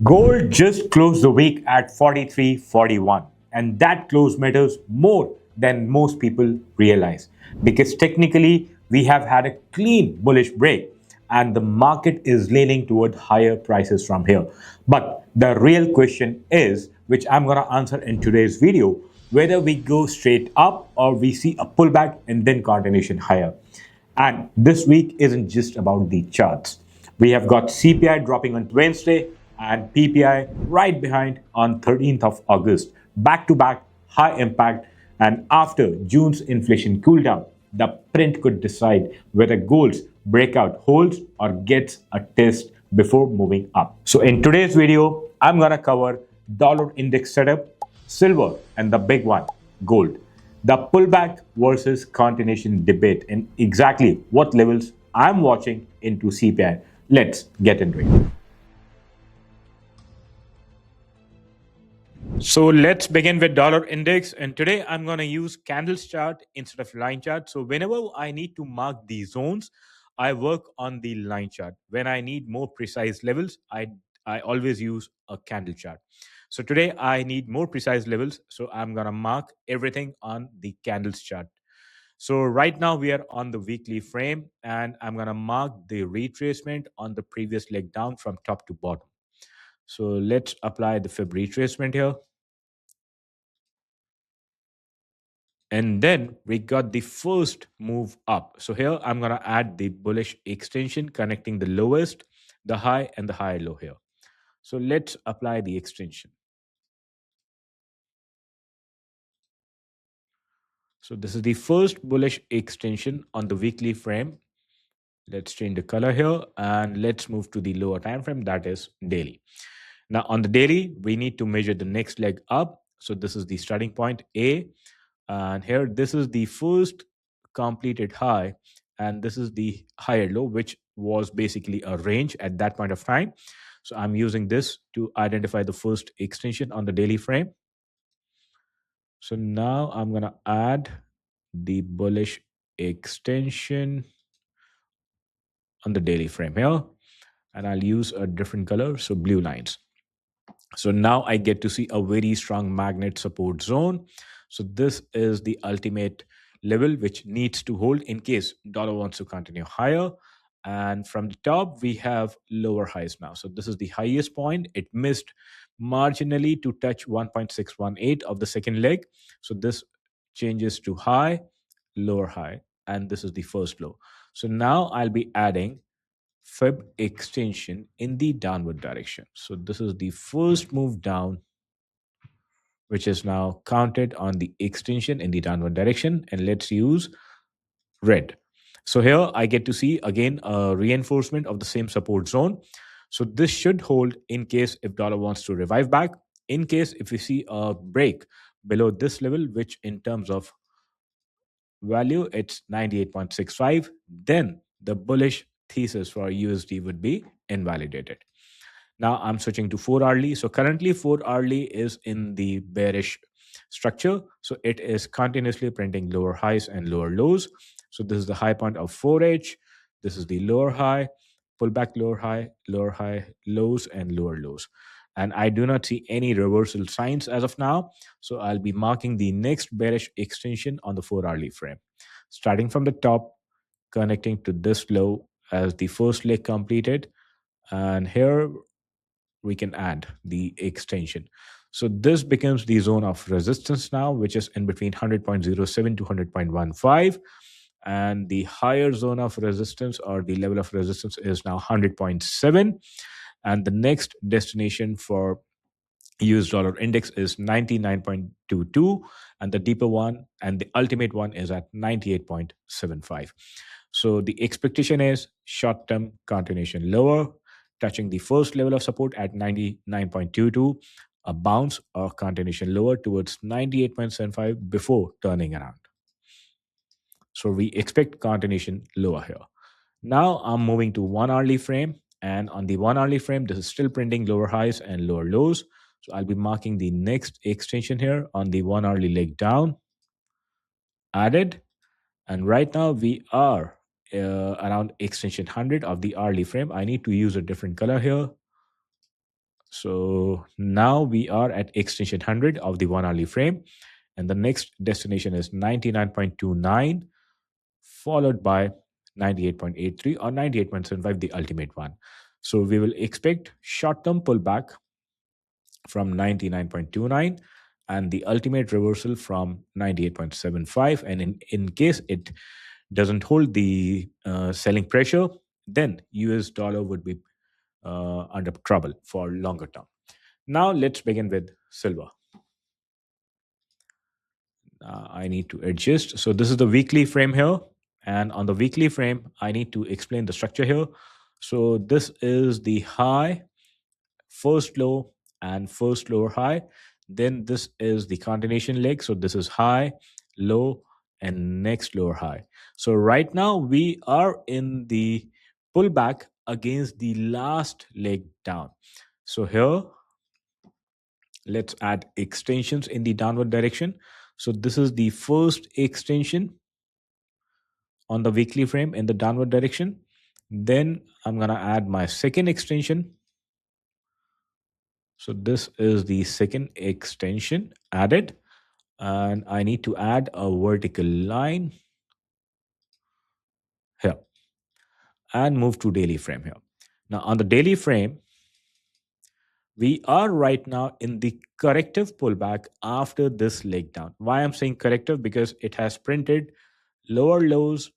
Gold just closed the week at 43.41, and that close matters more than most people realize because technically we have had a clean bullish break and the market is leaning toward higher prices from here. But the real question is, which I'm going to answer in today's video, whether we go straight up or we see a pullback and then continuation higher. And this week isn't just about the charts. We have got CPI dropping on Wednesday and PPI right behind on 13th of August. Back to back, high impact. And after June's inflation cooldown, the print could decide whether gold's breakout holds or gets a test before moving up. So in today's video, I'm going to cover dollar index setup, silver, and the big one, gold. The pullback versus continuation debate and exactly what levels I'm watching into CPI. Let's get into it. So let's begin with dollar index. And today I'm going to use candles chart instead of line chart. So whenever I need to mark the zones, I work on the line chart. When I need more precise levels, I always use a candle chart. So today I need more precise levels. So I'm going to mark everything on the candles chart. So right now we are on the weekly frame and I'm going to mark the retracement on the previous leg down from top to bottom. So let's apply the fib retracement here. And then we got the first move up. So here I'm going to add the bullish extension connecting the lowest, the high, and the high low here. So let's apply the extension. So this is the first bullish extension on the weekly frame. Let's change the color here and let's move to the lower time frame, that is daily. Now on the daily, we need to measure the next leg up. So this is the starting point A. And here, this is the first completed high, and this is the higher low, which was basically a range at that point of time. So I'm using this to identify the first extension on the daily frame. So now I'm going to add the bullish extension on the daily frame here, and I'll use a different color, so blue lines. So now I get to see a very strong magnet support zone. So this is the ultimate level which needs to hold in case dollar wants to continue higher. And from the top, we have lower highs now. So this is the highest point. It missed marginally to touch 1.618 of the second leg. So this changes to high, lower high, and this is the first low. So now I'll be adding fib extension in the downward direction. So this is the first move down, which is now counted on the extension in the downward direction. And let's use red. So here I get to see again a reinforcement of the same support zone. So this should hold in case if dollar wants to revive back. In case if we see a break below this level, which in terms of value it's 98.65, then the bullish thesis for USD would be invalidated. Now I'm switching to 4 hourly. So currently 4 hourly is in the bearish structure. So it is continuously printing lower highs and lower lows. So this is the high point of 4H. This is the lower high, pullback lower high, lows, and lower lows. And I do not see any reversal signs as of now. So I'll be marking the next bearish extension on the 4 hourly frame. Starting from the top, connecting to this low as the first leg completed. And here we can add the extension. So this becomes the zone of resistance now, which is in between 100.07 to 100.15. And the higher zone of resistance or the level of resistance is now 100.7. And the next destination for US dollar index is 99.22, and the deeper one and the ultimate one is at 98.75. So the expectation is short term continuation lower, touching the first level of support at 99.22, a bounce or continuation lower towards 98.75 before turning around. So we expect continuation lower here. Now I'm moving to 1 hourly frame, and on the 1 hourly frame, this is still printing lower highs and lower lows. So I'll be marking the next extension here on the 1 hourly leg down, added, and right now we are around extension 100 of the hourly frame. I need to use a different color here. So now we are at extension 100 of the 1 hourly frame, and the next destination is 99.29, followed by 98.83 or 98.75, the ultimate one. So we will expect short term pullback from 99.29 and the ultimate reversal from 98.75. And in case it doesn't hold the selling pressure, then US dollar would be under trouble for longer term. Now let's begin with silver. I need to adjust. So this is the weekly frame here. And on the weekly frame, I need to explain the structure here. So this is the high, first low, and first lower high. Then this is the continuation leg. So this is high, low, and next lower high. So right now we are in the pullback against the last leg down. So here, let's add extensions in the downward direction. So this is the first extension on the weekly frame in the downward direction. Then I'm going to add my second extension. So this is the second extension added. And I need to add a vertical line here and move to daily frame here. Now on the daily frame, we are right now in the corrective pullback after this leg down. Why I'm saying corrective? Because it has printed lower lows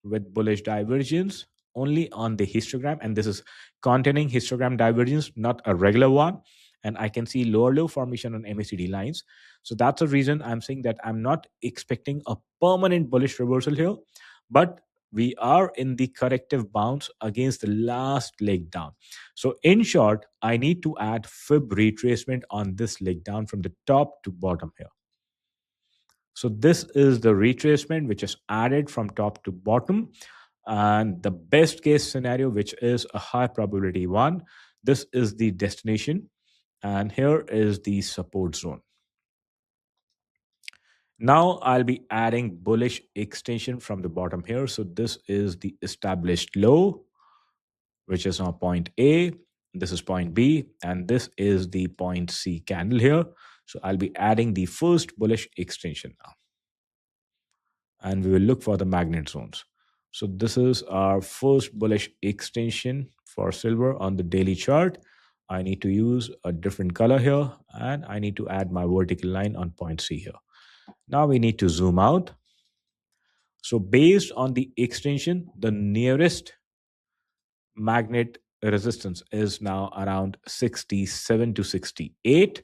with bullish divergence only on the histogram, and this is containing histogram divergence, not a regular one. And I can see lower low formation on MACD lines. So that's the reason I'm saying that I'm not expecting a permanent bullish reversal here, but we are in the corrective bounce against the last leg down. So in short, I need to add fib retracement on this leg down from the top to bottom here. So this is the retracement which is added from top to bottom. And the best case scenario, which is a high probability one, this is the destination. And here is the support zone. Now I'll be adding bullish extension from the bottom here. So this is the established low, which is now point A. This is point B, and this is the point C candle here. So I'll be adding the first bullish extension now. And we will look for the magnet zones. So this is our first bullish extension for silver on the daily chart. I need to use a different color here, and I need to add my vertical line on point C here. Now we need to zoom out. So based on the extension, the nearest magnet resistance is now around 67 to 68.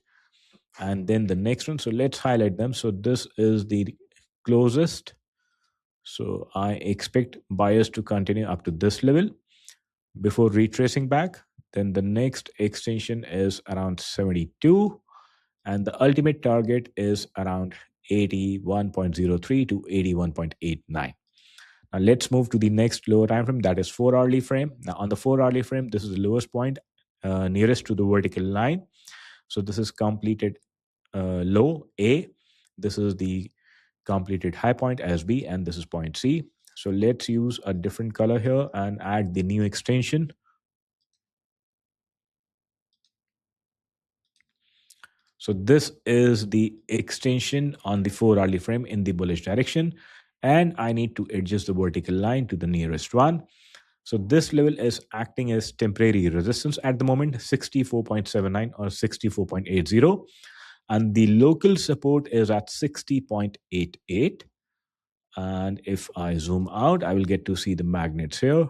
And then the next one, so let's highlight them. So this is the closest. So I expect buyers to continue up to this level before retracing back. Then the next extension is around 72, and the ultimate target is around 81.03 to 81.89. Now let's move to the next lower time frame, that is 4 hourly frame. Now on the 4 hourly frame, this is the lowest point nearest to the vertical line. So this is completed low A. This is the completed high point as B, and this is point C. So let's use a different color here and add the new extension. So this is the extension on the 4 hourly frame in the bullish direction, and I need to adjust the vertical line to the nearest one. So this level is acting as temporary resistance at the moment, 64.79 or 64.80, and the local support is at 60.88. And if I zoom out, I will get to see the magnets here.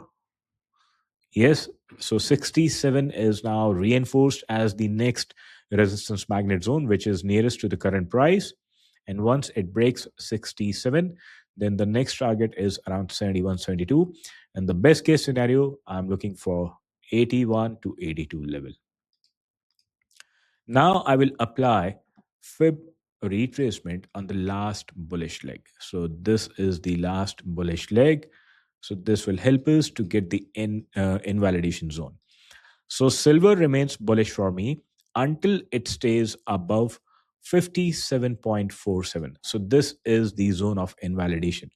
Yes, so 67 is now reinforced as the next resistance magnet zone, which is nearest to the current price. And once it breaks 67, then the next target is around 71, 72. And the best case scenario, I'm looking for 81 to 82 level. Now I will apply fib retracement on the last bullish leg. So this is the last bullish leg. So this will help us to get the invalidation zone. So silver remains bullish for me until it stays above 57.47. So this is the zone of invalidation.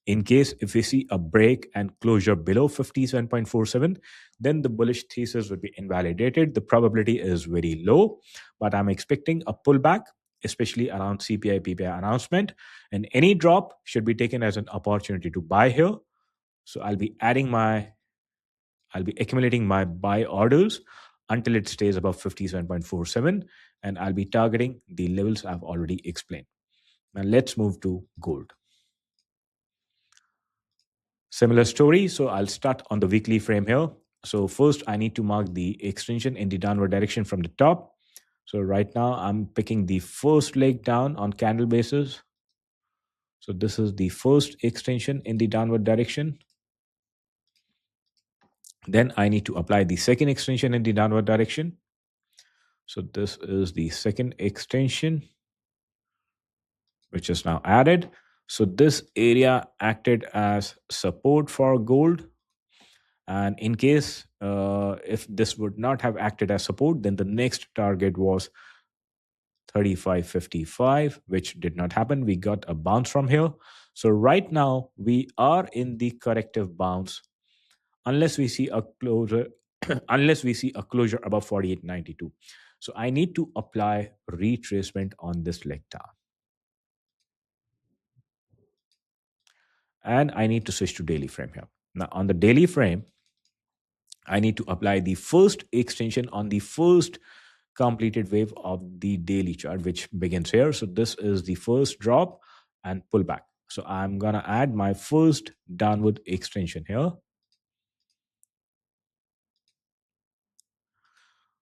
In case if we see a break and closure below 57.47, then the bullish thesis would be invalidated. The probability is very low, but I'm expecting a pullback, especially around CPI PPI announcement, and any drop should be taken as an opportunity to buy here. So I'll be accumulating my buy orders until it stays above 57.47, and I'll be targeting the levels I've already explained. Now let's move to gold. Similar story. So I'll start on the weekly frame here. So first I need to mark the extension in the downward direction from the top. So right now I'm picking the first leg down on candle basis. So this is the first extension in the downward direction. Then I need to apply the second extension in the downward direction. So this is the second extension, which is now added. So this area acted as support for gold. And in case if this would not have acted as support, then the next target was 35.55, which did not happen. We got a bounce from here. So right now we are in the corrective bounce unless we see a closure unless we see a closure above 48.92. So I need to apply retracement on this leg down. And I need to switch to daily frame here. Now on the daily frame, I need to apply the first extension on the first completed wave of the daily chart, which begins here. So this is the first drop and pullback. So I'm going to add my first downward extension here.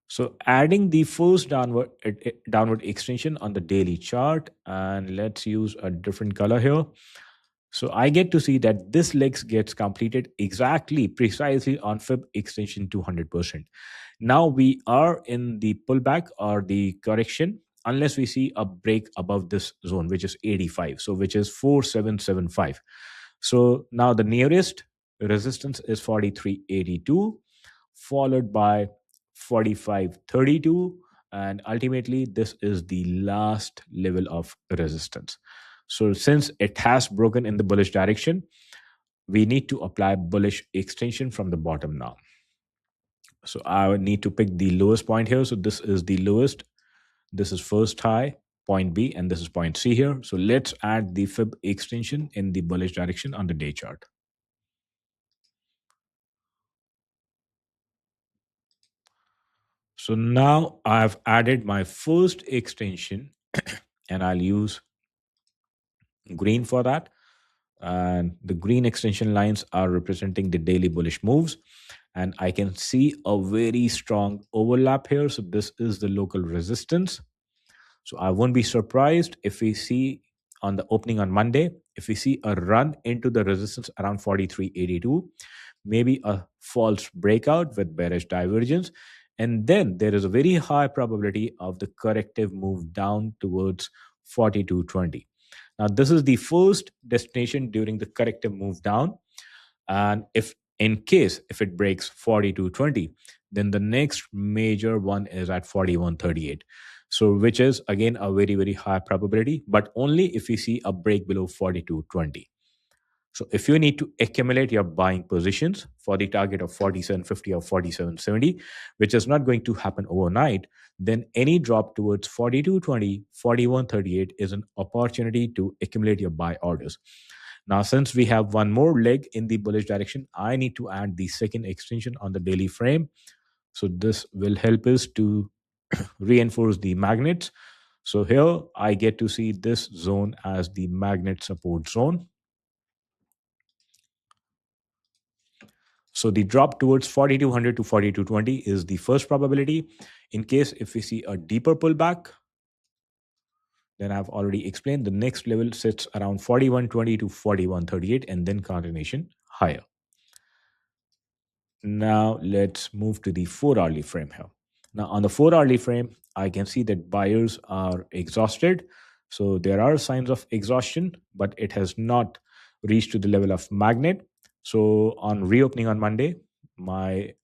So adding the first downward extension on the daily chart, and let's use a different color here. So I get to see that this leg gets completed precisely on Fib extension 200%. Now we are in the pullback or the correction unless we see a break above this zone, which is 85, so which is 4775. So now the nearest resistance is 4382, followed by 4532, and ultimately this is the last level of resistance. So since it has broken in the bullish direction, we need to apply bullish extension from the bottom now. So I would need to pick the lowest point here. So this is the lowest. This is first high, point B, and this is point C here. So let's add the Fib extension in the bullish direction on the day chart. So now I've added my first extension and I'll use green for that. And the green extension lines are representing the daily bullish moves. And I can see a very strong overlap here. So this is the local resistance. So I won't be surprised if we see on the opening on Monday, if we see a run into the resistance around 43.82, maybe a false breakout with bearish divergence. And then there is a very high probability of the corrective move down towards 42.20. Now, this is the first destination during the corrective move down. And if it breaks 42.20, then the next major one is at 41.38. So which is again a very, very high probability, but only if we see a break below 42.20. So if you need to accumulate your buying positions for the target of 47.50 or 47.70, which is not going to happen overnight, then any drop towards 42.20, 41.38 is an opportunity to accumulate your buy orders. Now, since we have one more leg in the bullish direction, I need to add the second extension on the daily frame. So this will help us to reinforce the magnets. So here I get to see this zone as the magnet support zone. So the drop towards 4200 to 4220 is the first probability. In case if we see a deeper pullback, then I've already explained the next level sits around 4120 to 4138 and then continuation higher. Now let's move to the 4-hourly frame here. Now on the 4-hourly frame, I can see that buyers are exhausted. So there are signs of exhaustion, but it has not reached to the level of magnet. So on reopening on Monday, my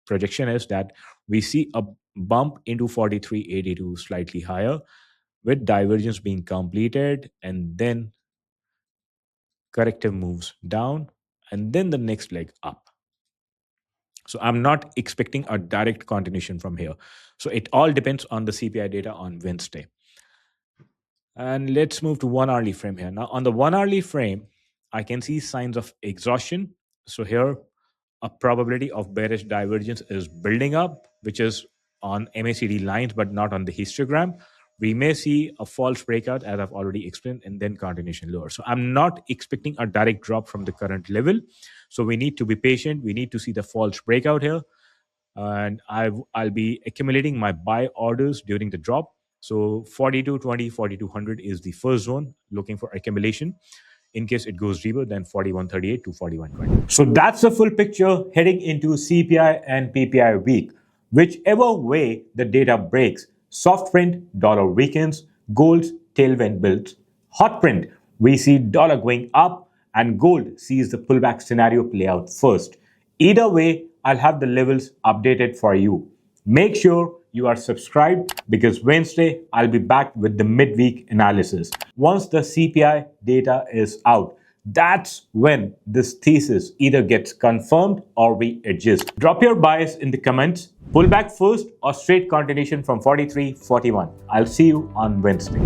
projection is that we see a bump into 43.82 slightly higher with divergence being completed, and then corrective moves down, and then the next leg up. So I'm not expecting a direct continuation from here. So it all depends on the CPI data on Wednesday. And let's move to 1 hourly frame here. Now, on the 1 hourly frame, I can see signs of exhaustion. So here, a probability of bearish divergence is building up, which is on MACD lines, but not on the histogram. We may see a false breakout, as I've already explained, and then continuation lower. So I'm not expecting a direct drop from the current level. So we need to be patient. We need to see the false breakout here. And I'll be accumulating my buy orders during the drop. So 4220, 4200 is the first zone, looking for accumulation. In case it goes deeper, then 4138 to 4120. So that's the full picture heading into CPI and PPI week. Whichever way the data breaks, soft print, dollar weakens, gold's tailwind builds. Hot print, we see dollar going up and gold sees the pullback scenario play out first. Either way, I'll have the levels updated for you. Make sure you are subscribed because Wednesday I'll be back with the midweek analysis. Once the CPI data is out, that's when this thesis either gets confirmed or we adjust. Drop your bias in the comments. Pull back first or straight continuation from 43.41. I'll see you on Wednesday.